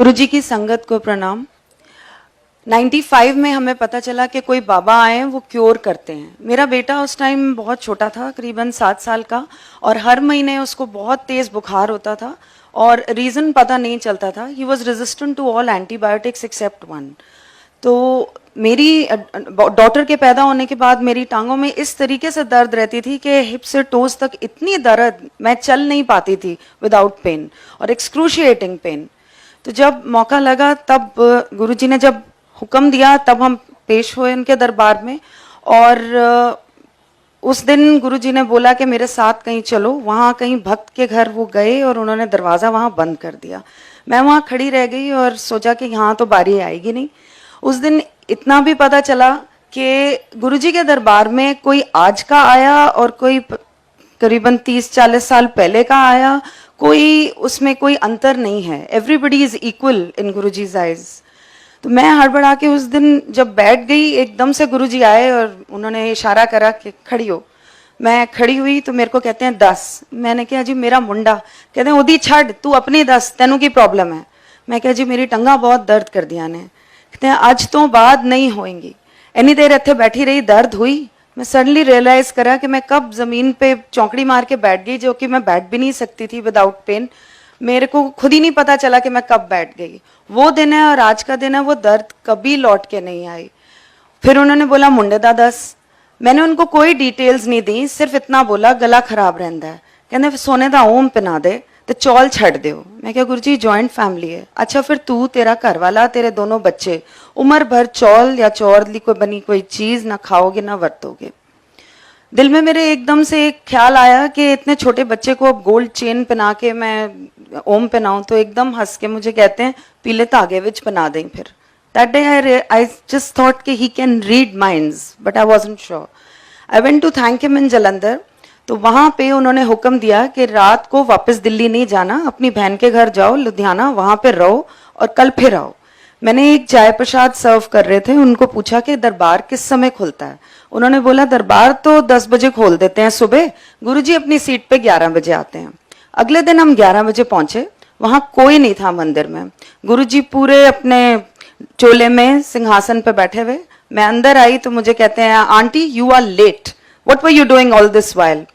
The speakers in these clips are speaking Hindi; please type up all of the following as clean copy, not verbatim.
गुरुजी की संगत को प्रणाम। 95 में हमें पता चला कि कोई बाबा आए हैं, वो क्योर करते हैं। मेरा बेटा उस टाइम बहुत छोटा था, करीबन 7 साल का, और हर महीने उसको बहुत तेज बुखार होता था और रीज़न पता नहीं चलता था। He was resistant to all antibiotics except one. तो मेरी डॉटर के पैदा होने के बाद मेरी टांगों में इस तरीके से दर्द रहती थी कि हिप से टोज तक इतनी दर्द, मैं चल नहीं पाती थी विदाउट पेन, और एक्सक्रूशिएटिंग पेन। तो जब मौका लगा तब गुरुजी ने जब हुक्म दिया तब हम पेश हुए उनके दरबार में। और उस दिन गुरुजी ने बोला कि मेरे साथ कहीं चलो। वहाँ कहीं भक्त के घर वो गए और उन्होंने दरवाज़ा वहाँ बंद कर दिया। मैं वहाँ खड़ी रह गई और सोचा कि यहाँ तो बारी आएगी नहीं। उस दिन इतना भी पता चला कि गुरुजी के दरबार में कोई आज का आया और कोई करीबन 30-40 साल पहले का आया, कोई उसमें कोई अंतर नहीं है। Everybody is equal in Guruji's eyes. तो मैं हड़बड़ा के उस दिन जब बैठ गई, एकदम से गुरुजी आए और उन्होंने इशारा करा कि खड़ी हो। मैं खड़ी हुई तो मेरे को कहते हैं 10। मैंने कहा जी मेरा मुंडा। कहते हैं उदी छड़, तू अपनी 10, तेनू की प्रॉब्लम है। मैं कहा जी मेरी टंगा बहुत दर्द कर दिया ने। कहते हैं आज तो बाद नहीं होएंगी। इतनी देर इतने बैठी रही, दर्द हुई। मैं सडनली रियलाइज करा कि मैं कब जमीन पे चौंकड़ी मार के बैठ गई, जो कि मैं बैठ भी नहीं सकती थी विदाउट पेन। मेरे को खुद ही नहीं पता चला कि मैं कब बैठ गई। वो दिन है और आज का दिन है, वो दर्द कभी लौट के नहीं आई। फिर उन्होंने बोला मुंडे दा 10। मैंने उनको कोई डिटेल्स नहीं दी, सिर्फ इतना बोला गला खराब रहता है। कहते सोने का ओम पिना दे तो चौल छड़ दो। मैं क्या गुरु जी जॉइंट फैमिली है। अच्छा फिर तू, तेरा घर वाला, तेरे दोनों बच्चे उम्र भर चौल या चौर कोई बनी कोई चीज ना खाओगे ना वरतोगे। दिल में मेरे एकदम से एक ख्याल आया कि इतने छोटे बच्चे को अब गोल्ड चेन पहना के मैं ओम पहनाऊं। तो एकदम हंस के मुझे कहते हैं पीले धागे विच पहना दें। फिर that day I just thought कि he can read minds, but I wasn't sure. I went to thank him in Jalandhar. तो वहां पे उन्होंने हुक्म दिया कि रात को वापस दिल्ली नहीं जाना, अपनी बहन के घर जाओ लुधियाना, वहां पे रहो और कल फिर आओ। मैंने एक चाय प्रसाद सर्व कर रहे थे, उनको पूछा कि दरबार किस समय खुलता है। उन्होंने बोला दरबार तो 10 बजे खोल देते हैं सुबह, गुरुजी अपनी सीट पे 11 बजे आते हैं। अगले दिन हम 11 बजे पहुंचे, वहां कोई नहीं था मंदिर में। गुरुजी पूरे अपने चोले में सिंहासन पे बैठे हुए। मैं अंदर आई तो मुझे कहते हैं aunty you are late, what were you doing all this while.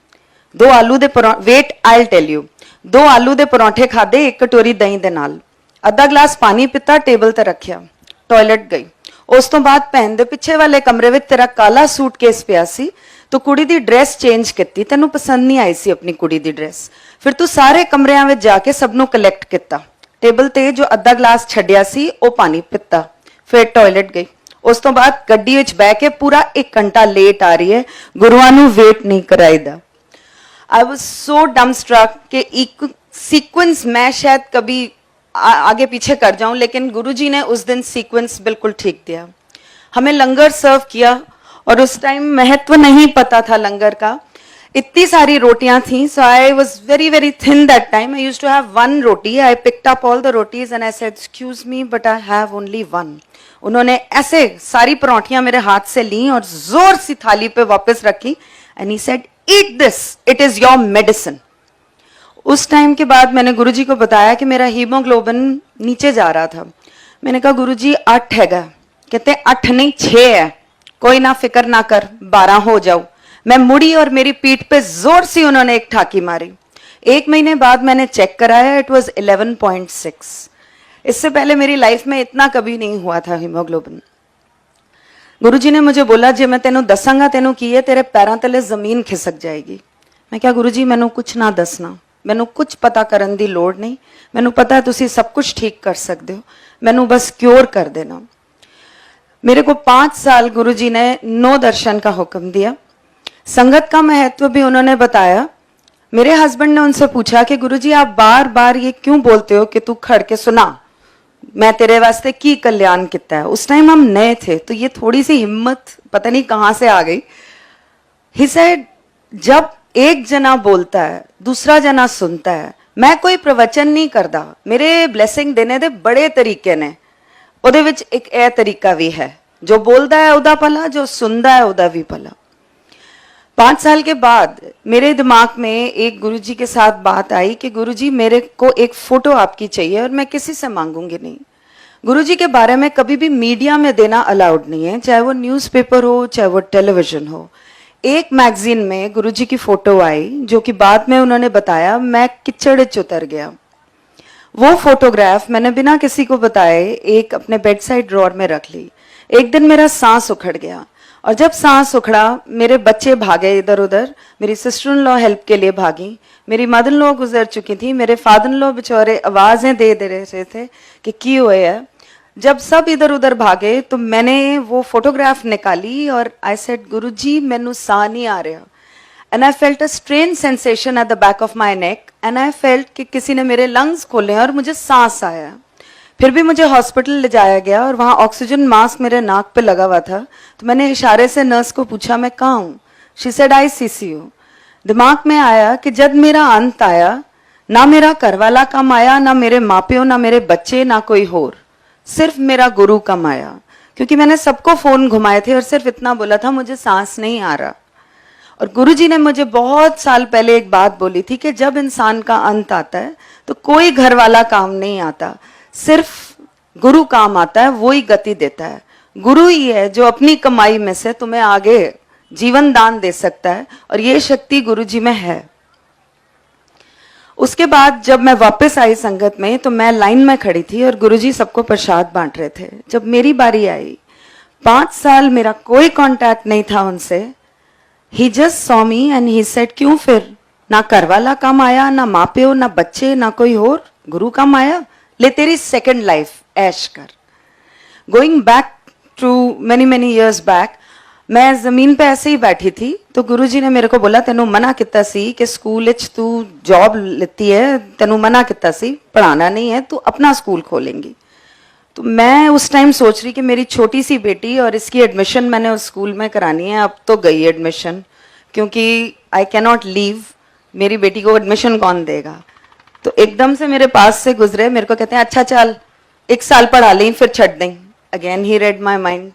2 आलू दे wait I will tell you. 2 आलू दे परौंठे खादे, 1 कटोरी दही दे नाल, आधा ग्लास पानी पीता, टेबल ते रखिया, टॉयलेट गई। उस तो बाद भैन दे पिछे वाले कमरे विच तेरा काला सूटकेस पिया सी, तो कुड़ी दी ड्रेस चेंज की, तेनू पसंद नहीं आई सी अपनी कुड़ी दी ड्रेस। फिर तू सारे कमरियां विच जाके सबनू कलैक्ट किया, टेबल ते जो आधा ग्लास छड्डिया सी ओ पानी पीता, फिर टॉयलेट गई। उस तो बाद गड्डी विच बह के पूरा 1 घंटा लेट आ रही है, गुरुआं नू वेट नहीं कराईदा। आई वॉज सो डम स्ट्रक कि सीक्वेंस मैं शायद कभी आगे पीछे कर जाऊं, लेकिन गुरुजी ने उस दिन सीक्वेंस बिल्कुल ठीक दिया। हमें लंगर सर्व किया और उस टाइम महत्व नहीं पता था लंगर का। इतनी सारी रोटियां थी, so I was very very thin that time. I used to have 1 roti. I picked up all the rotis and I said excuse me but I have only 1। उन्होंने ऐसे सारी परोठियां मेरे हाथ से ली और जोर सी थाली पे वापस रखी and he said eat this, it is your medicine. उस टाइम के बाद मैंने गुरुजी को बताया कि मेरा हीमोग्लोबिन नीचे जा रहा था। मैंने कहा गुरुजी 8 हैगा। कहते 8 नहीं 6 है। कोई ना फिक्र ना कर, 12 हो जाओ। मैं मुड़ी और मेरी पीठ पे जोर से उन्होंने एक ठाकी मारी। 1 महीने बाद मैंने चेक कराया, इट वाज 11.6। इससे पहले मेरी लाइफ में इतना कभी नहीं हुआ था हीमोग्लोबिन। गुरुजी ने मुझे बोला जे मैं तेनू दसांगा तेनू की है, तेरे पैरों तले जमीन खिसक जाएगी। मैं क्या गुरुजी मैनू कुछ ना दसना, मैनू कुछ पता करन दी लोड़ नहीं, मैनू पता है तुसी सब कुछ ठीक कर सकते हो, मैनू बस क्योर कर देना। मेरे को 5 साल गुरुजी ने 9 दर्शन का हुक्म दिया। संगत का महत्व भी उन्होंने बताया। मेरे हस्बैंड ने उनसे पूछा कि गुरुजी आप बार बार ये क्यों बोलते हो कि तू खड़ के सुना, मैं तेरे वास्ते की कल्याण किता है। उस टाइम हम नए थे तो ये थोड़ी सी हिम्मत पता नहीं कहां से आ गई। ही सेड जब एक जना बोलता है दूसरा जना सुनता है। मैं कोई प्रवचन नहीं करता, मेरे ब्लैसिंग देने दे बड़े तरीके ने, ਉਹਦੇ ਵਿੱਚ एक यह तरीका भी है, जो बोलता है ਉਹਦਾ भला, जो सुनता है ਉਹਦਾ भी भला। 5 साल के बाद मेरे दिमाग में एक गुरुजी के साथ बात आई कि गुरुजी मेरे को एक फोटो आपकी चाहिए और मैं किसी से मांगूंगी नहीं। गुरुजी के बारे में कभी भी मीडिया में देना अलाउड नहीं है, चाहे वो न्यूज़पेपर हो चाहे वो टेलीविजन हो। एक मैगजीन में गुरुजी की फोटो आई जो कि बाद में उन्होंने बताया मैं कीचड़ च उतर गया। वो फोटोग्राफ मैंने बिना किसी को बताए एक अपने बेड साइड ड्रॉर में रख ली। एक दिन मेरा सांस उखड़ गया और जब सांस उखड़ा मेरे बच्चे भागे इधर उधर, मेरी सिस्टर इन लॉ हेल्प के लिए भागी, मेरी मदर इन लॉ गुजर चुकी थी, मेरे फादर इन लॉ बेचारे आवाजें दे रहे थे कि की हुए है। जब सब इधर उधर भागे तो मैंने वो फोटोग्राफ निकाली और आई सेड गुरुजी मैनू साह नहीं आ रहा। And I felt a strange sensation at the back of my neck and I felt कि किसी ने मेरे लंग्स खोले और मुझे सांस आया। फिर भी मुझे हॉस्पिटल ले जाया गया और वहाँ ऑक्सीजन मास्क मेरे नाक पे लगा हुआ था। तो मैंने इशारे से नर्स को पूछा मैं कहाँ हूँ। She said ICCU। दिमाग में आया कि जब मेरा अंत आया ना मेरा घरवाला कम आया, ना मेरे माँ-प्यो, ना मेरे बच्चे, ना कोई होर, सिर्फ मेरा गुरु कम आया। क्योंकि मैंने सबको फोन घुमाए थे और सिर्फ इतना बोला था मुझे सांस नहीं आ रहा। और गुरुजी ने मुझे बहुत साल पहले एक बात बोली थी कि जब इंसान का अंत आता है तो कोई घर वाला काम नहीं आता, सिर्फ गुरु काम आता है, वो ही गति देता है। गुरु ही है जो अपनी कमाई में से तुम्हें आगे जीवन दान दे सकता है और ये शक्ति गुरुजी में है। उसके बाद जब मैं वापस आई संगत में तो मैं लाइन में खड़ी थी और गुरुजी सबको प्रसाद बांट रहे थे। जब मेरी बारी आई, 5 साल मेरा कोई कांटेक्ट नहीं था उनसे। He just saw me and he said क्यों फिर, ना घरवाला काम आया, ना माँ प्यो, ना बच्चे, ना कोई और, गुरु काम आया, ले तेरी सेकंड लाइफ ऐश कर। Going back to many years back, मैं जमीन पे ऐसे ही बैठी थी तो गुरुजी ने मेरे को बोला तेनू मना किता सी कि स्कूल विच तू जॉब लेती है, तेनू मना किता सी पढ़ाना नहीं है, तू अपना स्कूल खोलेंगी। तो मैं उस टाइम सोच रही कि मेरी छोटी सी बेटी और इसकी एडमिशन मैंने उस स्कूल में करानी है। अब तो गई एडमिशन, क्योंकि आई कैन नॉट लीव, मेरी बेटी को एडमिशन कौन देगा। तो एकदम से मेरे पास से गुजरे, मेरे को कहते हैं अच्छा चल 1 साल पढ़ा लें फिर छड़ दें। Again he red my mind.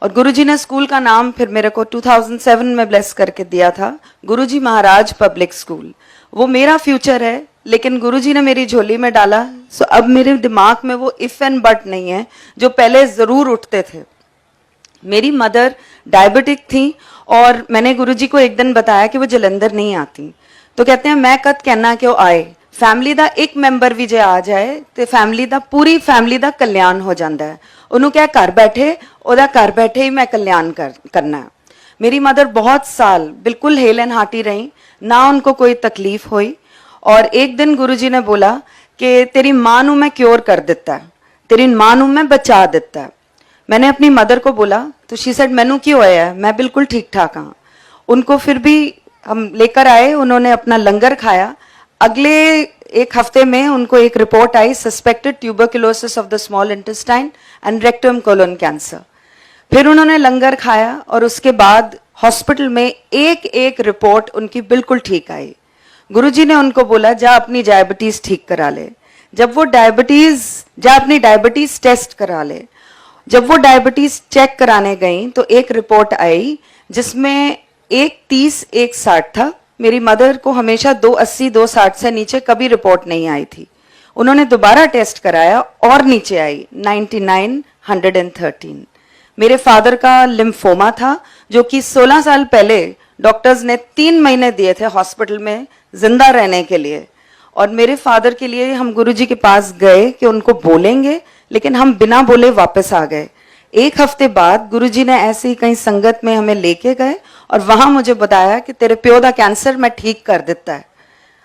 और गुरुजी ने स्कूल का नाम फिर मेरे को 2007 में ब्लेस करके दिया था, गुरुजी महाराज पब्लिक स्कूल। वो मेरा फ्यूचर है लेकिन गुरुजी ने मेरी झोली में डाला। सो अब मेरे दिमाग में वो इफ एंड बट नहीं है जो पहले जरूर उठते थे। मेरी मदर डायबिटिक थी और मैंने गुरुजी को एक दिन बताया कि वो जलंधर नहीं आती। तो कहते हैं मैं कद कहना कि वो आए, फैमिली ਦਾ ਇੱਕ ਮੈਂਬਰ ਵੀ ਜੇ ਆ ਜਾਏ ਤੇ ਫੈਮਿਲੀ ਦਾ ਪੂਰੀ ਫੈਮਿਲੀ ਦਾ ਕਲਿਆਣ ਹੋ ਜਾਂਦਾ ਹੈ। ਉਹਨੂੰ ਕਿਹਾ ਘਰ ਬੈਠੇ, ਉਹਦਾ ਘਰ ਬੈਠੇ ਹੀ ਮੈਂ कल्याण करना है। मेरी मदर बहुत साल बिल्कुल हेल एंड हार्टी रही, ना उनको कोई तकलीफ हुई। और एक दिन गुरुजी ने बोला कि तेरी माँ नू मैं क्योर कर दिता है, तेरी माँ नू मैं बचा दिता है। मैंने अपनी मदर को बोला तो शी सेड मैनू क्यों होया है, मैं बिल्कुल ठीक ठाक हाँ। उनको फिर भी हम लेकर आए, उन्होंने अपना लंगर खाया। अगले 1 हफ्ते में उनको एक रिपोर्ट आई suspected tuberculosis of the small intestine and rectum colon cancer. फिर उन्होंने लंगर खाया और उसके बाद हॉस्पिटल में एक रिपोर्ट उनकी बिल्कुल ठीक आई। गुरुजी ने उनको बोला जा अपनी डायबिटीज ठीक करा ले। जब वो अपनी डायबिटीज टेस्ट करा ले। जब वो डायबिटीज चेक कराने गई तो एक रिपोर्ट आई जिसमें 130 160 था। मेरी मदर को हमेशा 280 260 से नीचे कभी रिपोर्ट नहीं आई थी। उन्होंने दोबारा टेस्ट कराया और नीचे आई 99 113। मेरे फादर का लिम्फोमा था जो कि 16 साल पहले डॉक्टर्स ने 3 महीने दिए थे हॉस्पिटल में जिंदा रहने के लिए। और मेरे फादर के लिए हम गुरुजी के पास गए कि उनको बोलेंगे, लेकिन हम बिना बोले वापस आ गए। 1 हफ्ते बाद गुरुजी ने ऐसे ही कहीं संगत में हमें लेके गए और वहां मुझे बताया कि तेरे प्यो दा कैंसर मैं ठीक कर देता है।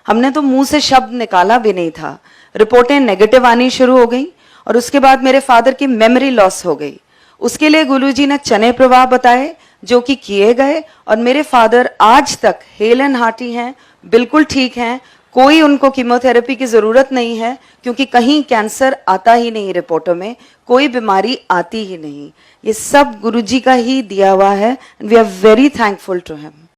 हमने तो मुंह से शब्द निकाला भी नहीं था। रिपोर्टें नेगेटिव आनी शुरू हो गई और उसके बाद मेरे फादर की मेमोरी लॉस हो गई। उसके लिए गुरुजी ने चने प्रवाह बताए जो कि किए गए और मेरे फादर आज तक हेल एंड हार्टी हैं, बिल्कुल ठीक हैं। कोई उनको कीमोथेरेपी की जरूरत नहीं है क्योंकि कहीं कैंसर आता ही नहीं, रिपोर्टों में कोई बीमारी आती ही नहीं। ये सब गुरुजी का ही दिया हुआ है। We are very thankful to him.